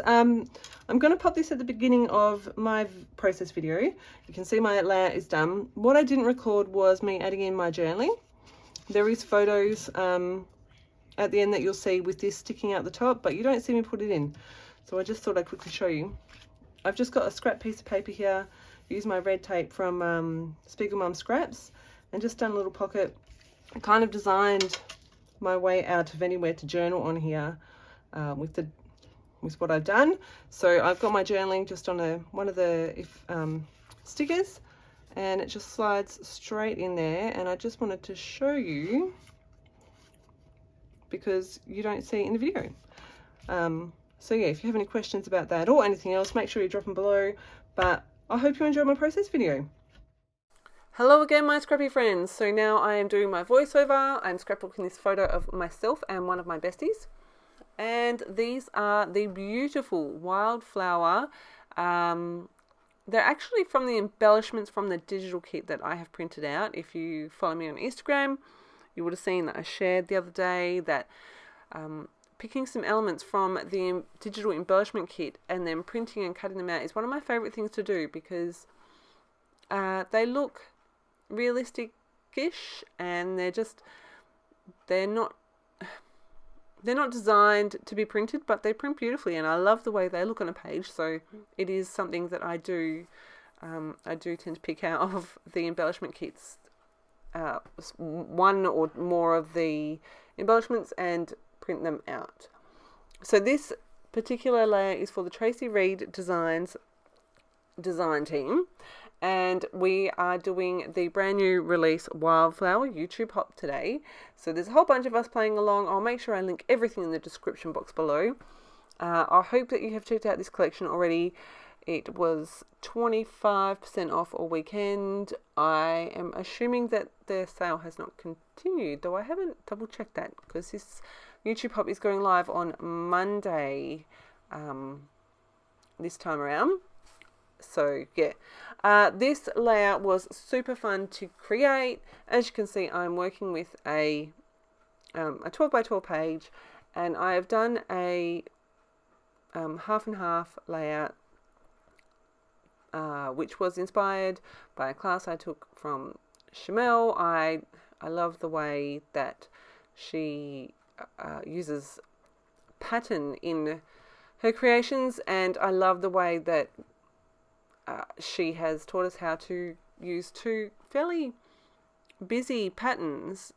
friends, I'm going to pop this at the beginning of my process video. You can see my layout is done. What I didn't record was me adding in my journaling. There is photos at the end that you'll see with this sticking out the top, but you don't see me put it in. So I just thought I'd quickly show you. I've just got a scrap piece of paper here, use my red tape from Spiegel Mum Scraps, and just done a little pocket. I kind of designed my way out of anywhere to journal on here with what I've done. So I've got my journaling just on one of the stickers, and it just slides straight in there. And I just wanted to show you because you don't see it in the video. So yeah, if you have any questions about that or anything else, make sure you drop them below. But I hope you enjoyed my process video. Hello again, my scrappy friends. So now I am doing my voiceover. I'm scrapbooking this photo of myself and one of my besties. And these are the beautiful Wildflower. They're actually from the embellishments from the digital kit that I have printed out. If you follow me on Instagram, you would have seen that I shared the other day that picking some elements from the digital embellishment kit and then printing and cutting them out is one of my favorite things to do, because they look realistic-ish, and they're not designed to be printed, but they print beautifully, and I love the way they look on a page. So it is something that I do tend to pick out of the embellishment kits, one or more of the embellishments, and print them out. So this particular layer is for the Traci Reed Designs design team, and we are doing the brand new release Wildflower YouTube Hop today. So there's a whole bunch of us playing along. I'll make sure I link everything in the description box below. I hope that you have checked out this collection already. It was 25% off all weekend. I am assuming that the sale has not continued, though I haven't double checked that, because this YouTube Hop is going live on Monday this time around. So yeah, this layout was super fun to create. As you can see, I'm working with a 12 by 12 page, and I have done a half and half layout, which was inspired by a class I took from Shamel. I love the way that she uses pattern in her creations, and I love the way that she has taught us how to use two fairly busy patterns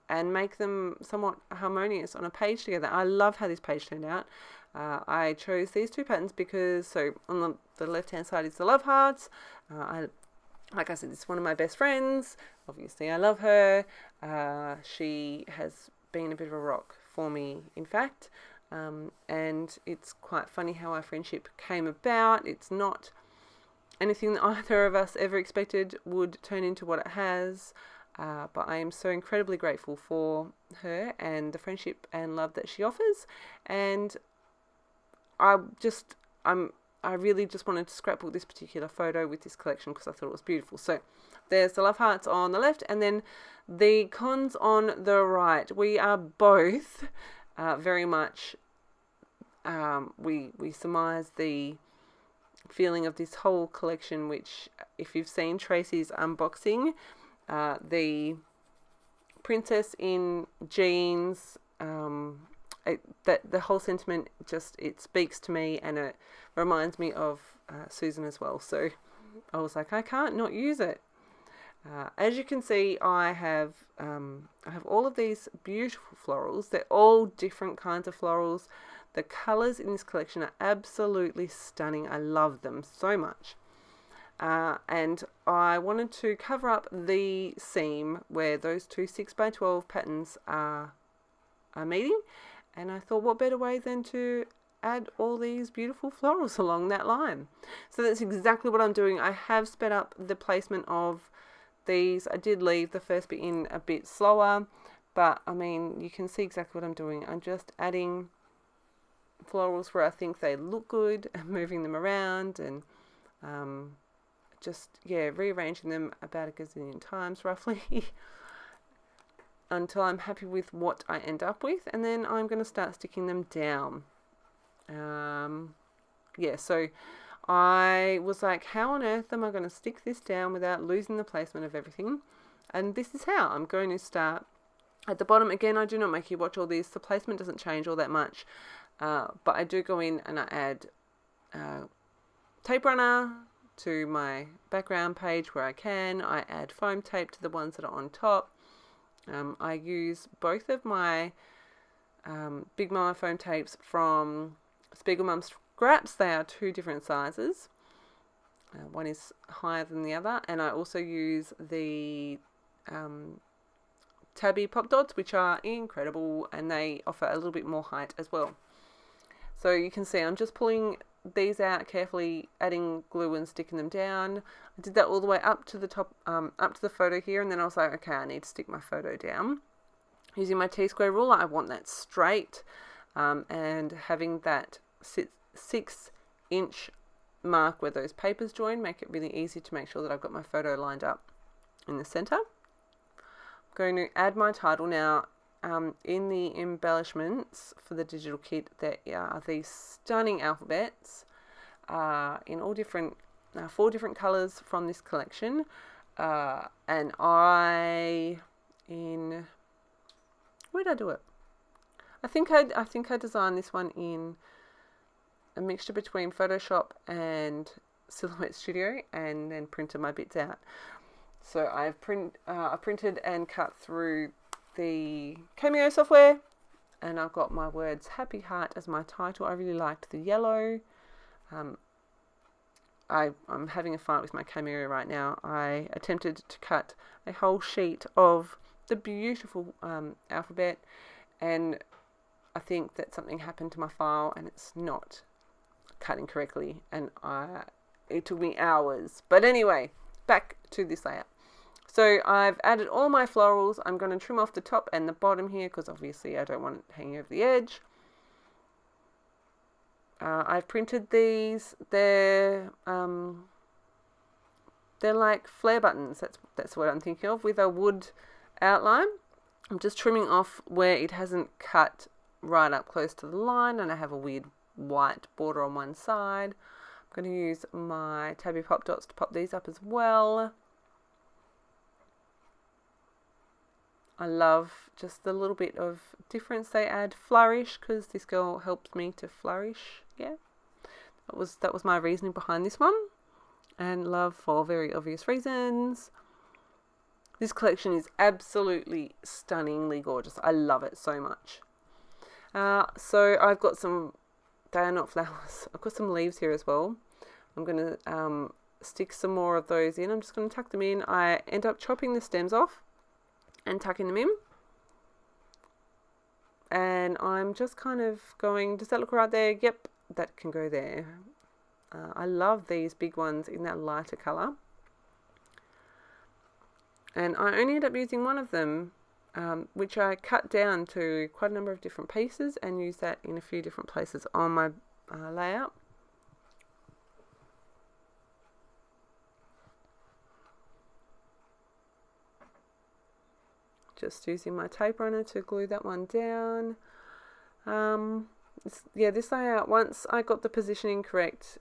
and make them somewhat harmonious on a page together. I love how this page turned out. I chose these two patterns because, so on the left hand side is the love hearts. Like I said, it's one of my best friends. Obviously I love her. She has been a bit of a rock for me, in fact, and it's quite funny how our friendship came about. It's not anything that either of us ever expected would turn into what it has, but I am so incredibly grateful for her and the friendship and love that she offers. And I really just wanted to scrapbook this particular photo with this collection because I thought it was beautiful. So there's the love hearts on the left, and then the cons on the right. We are both very much, we surmise the feeling of this whole collection, which, if you've seen Traci's unboxing, the princess in jeans, that the whole sentiment it speaks to me, and it reminds me of Susan as well. So I was like, I can't not use it. As you can see, I have all of these beautiful florals. They're all different kinds of florals. The colours in this collection are absolutely stunning. I love them so much. And I wanted to cover up the seam where those two 6 by 12 patterns are meeting. And I thought, what better way than to add all these beautiful florals along that line. So that's exactly what I'm doing. I have sped up the placement of these. I did leave the first bit in a bit slower, but I mean, you can see exactly what I'm doing. I'm just adding florals where I think they look good and moving them around, and just, yeah, rearranging them about a gazillion times roughly until I'm happy with what I end up with, and then I'm going to start sticking them down. Yeah, so I was like, how on earth am I going to stick this down without losing the placement of everything? And this is how. I'm going to start at the bottom. Again, I do not make you watch all this. The placement doesn't change all that much. But I do go in and I add tape runner to my background page where I can. I add foam tape to the ones that are on top. I use both of my Big Mama foam tapes from Spiegelmum Scraps. They are 2 different sizes. One is higher than the other. And I also use the Tabby Pop Dots, which are incredible, and they offer a little bit more height as well. So you can see I'm just pulling these out carefully, adding glue and sticking them down. I did that all the way up to the top, up to the photo here, and then I was like, okay, I need to stick my photo down. Using my T-square ruler, I want that straight, and having that 6-inch mark where those papers join, make it really easy to make sure that I've got my photo lined up in the center. I'm going to add my title now. In the embellishments for the digital kit, there are these stunning alphabets in all different 4 different colors from this collection, and where did I do it? I think I designed this one in a mixture between Photoshop and Silhouette Studio, and then printed my bits out. So I printed and cut through the Cameo software, and I've got my words Happy Heart as my title. I really liked the yellow. I'm having a fight with my Cameo right now. I attempted to cut a whole sheet of the beautiful alphabet, and I think that something happened to my file and it's not cutting correctly, and it took me hours. But anyway, back to this layout. So I've added all my florals. I'm going to trim off the top and the bottom here because obviously I don't want it hanging over the edge. I've printed these. They're like flare buttons. That's what I'm thinking of, with a wood outline. I'm just trimming off where it hasn't cut right up close to the line, and I have a weird white border on one side. I'm going to use my Tabby Pop Dots to pop these up as well. I love just the little bit of difference they add. Flourish, because this girl helps me to flourish. Yeah, that was my reasoning behind this one. And love for very obvious reasons. This collection is absolutely stunningly gorgeous. I love it so much. So I've got some, they are not flowers, I've got some leaves here as well. I'm going to stick some more of those in. I'm just going to tuck them in. I end up chopping the stems off and tucking them in, and I'm just kind of going, does that look right there? Yep, that can go there. I love these big ones in that lighter colour, and I only end up using one of them, which I cut down to quite a number of different pieces and use that in a few different places on my layout. Just using my tape runner to glue that one down. This layout, once I got the positioning correct,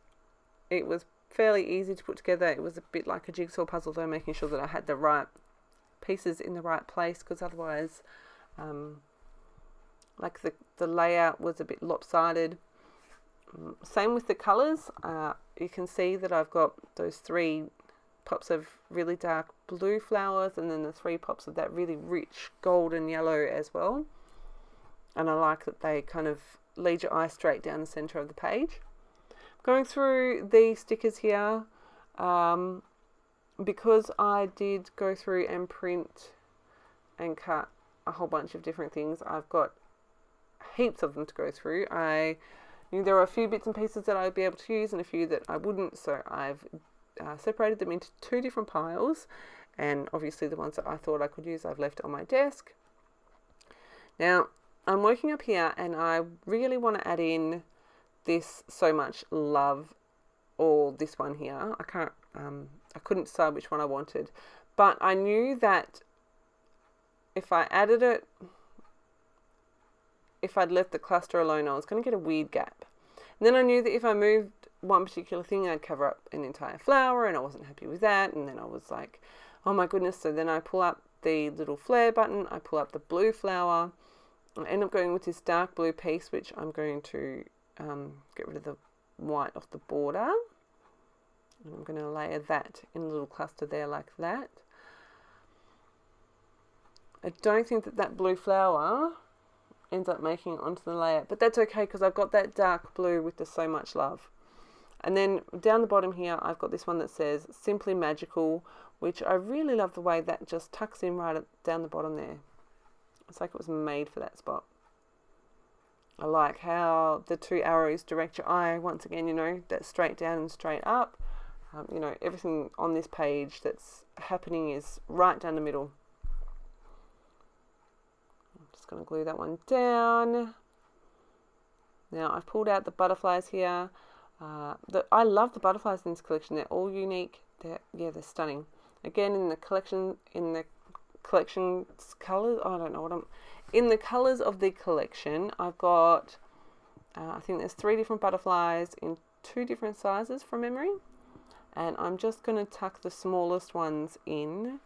it was fairly easy to put together. It was a bit like a jigsaw puzzle though, making sure that I had the right pieces in the right place, because otherwise like the layout was a bit lopsided. Same with the colours. You can see that I've got those 3 pops of really dark blue flowers, and then the 3 pops of that really rich golden yellow as well. And I like that they kind of lead your eye straight down the center of the page. Going through the stickers here, because I did go through and print and cut a whole bunch of different things, I've got heaps of them to go through. I knew there were a few bits and pieces that I'd be able to use and a few that I wouldn't, so I've separated them into 2 different piles, and obviously the ones that I thought I could use I've left on my desk. Now I'm working up here, and I really want to add in this So Much Love, or this one here. I couldn't decide which one I wanted, but I knew that if I added it, if I'd left the cluster alone, I was going to get a weird gap. And then I knew that if I moved one particular thing, I'd cover up an entire flower, and I wasn't happy with that. And then I was like, oh my goodness. So then I pull up the little flare button, I pull up the blue flower, I end up going with this dark blue piece, which I'm going to get rid of the white off the border. And I'm going to layer that in a little cluster there like that. I don't think that that blue flower ends up making it onto the layer, but that's okay because I've got that dark blue with the So Much Love. And then down the bottom here, I've got this one that says Simply Magical, which I really love the way that just tucks in right down the bottom there. It's like it was made for that spot. I like how the two arrows direct your eye. Once again, you know, that's straight down and straight up. You know, everything on this page that's happening is right down the middle. I'm just going to glue that one down. Now I've pulled out the butterflies here. I love the butterflies in this collection. They're all unique. They're stunning. Again, in the collection's colors. I don't know what in the colors of the collection. I've got, I think there's 3 different butterflies in 2 different sizes from memory. And I'm just going to tuck the smallest ones in.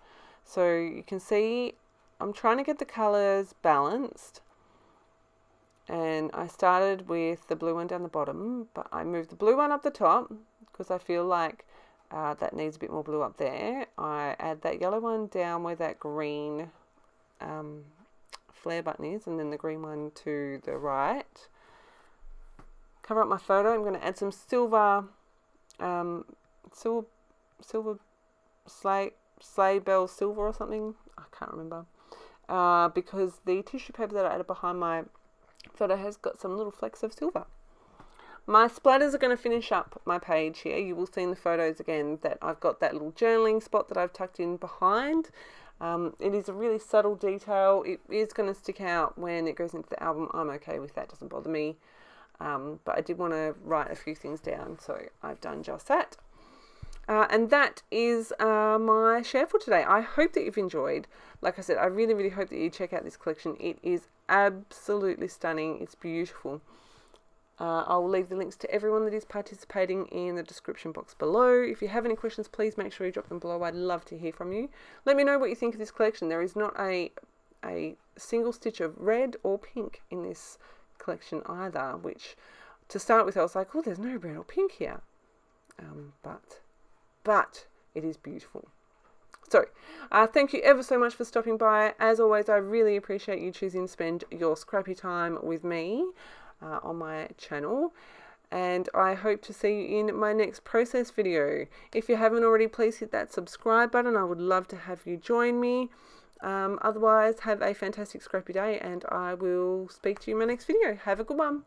So you can see I'm trying to get the colors balanced. And I started with the blue one down the bottom, but I moved the blue one up the top because I feel like that needs a bit more blue up there. I add that yellow one down where that green flare button is, and then the green one to the right. Cover up my photo. I'm going to add some silver sleigh bell silver or something. I can't remember. Because the tissue paper that I added behind my photo has got some little flecks of silver. My splatters are going to finish up my page here. You will see in the photos again that I've got that little journaling spot that I've tucked in behind. It is a really subtle detail. It is going to stick out when it goes into the album. I'm okay with that. Doesn't bother me. But I did want to write a few things down, so I've done just that. And that is my share for today. I hope that you've enjoyed. Like I said, I really, really hope that you check out this collection. It is absolutely stunning. It's beautiful. I'll leave the links to everyone that is participating in the description box below. If you have any questions, please make sure you drop them below. I'd love to hear from you. Let me know what you think of this collection. There is not a single stitch of red or pink in this collection either, which to start with I was like, oh, there's no red or pink here. But it is beautiful. So, thank you ever so much for stopping by. As always, I really appreciate you choosing to spend your scrappy time with me on my channel. And I hope to see you in my next process video. If you haven't already, please hit that subscribe button. I would love to have you join me. Otherwise, have a fantastic scrappy day, and I will speak to you in my next video. Have a good one.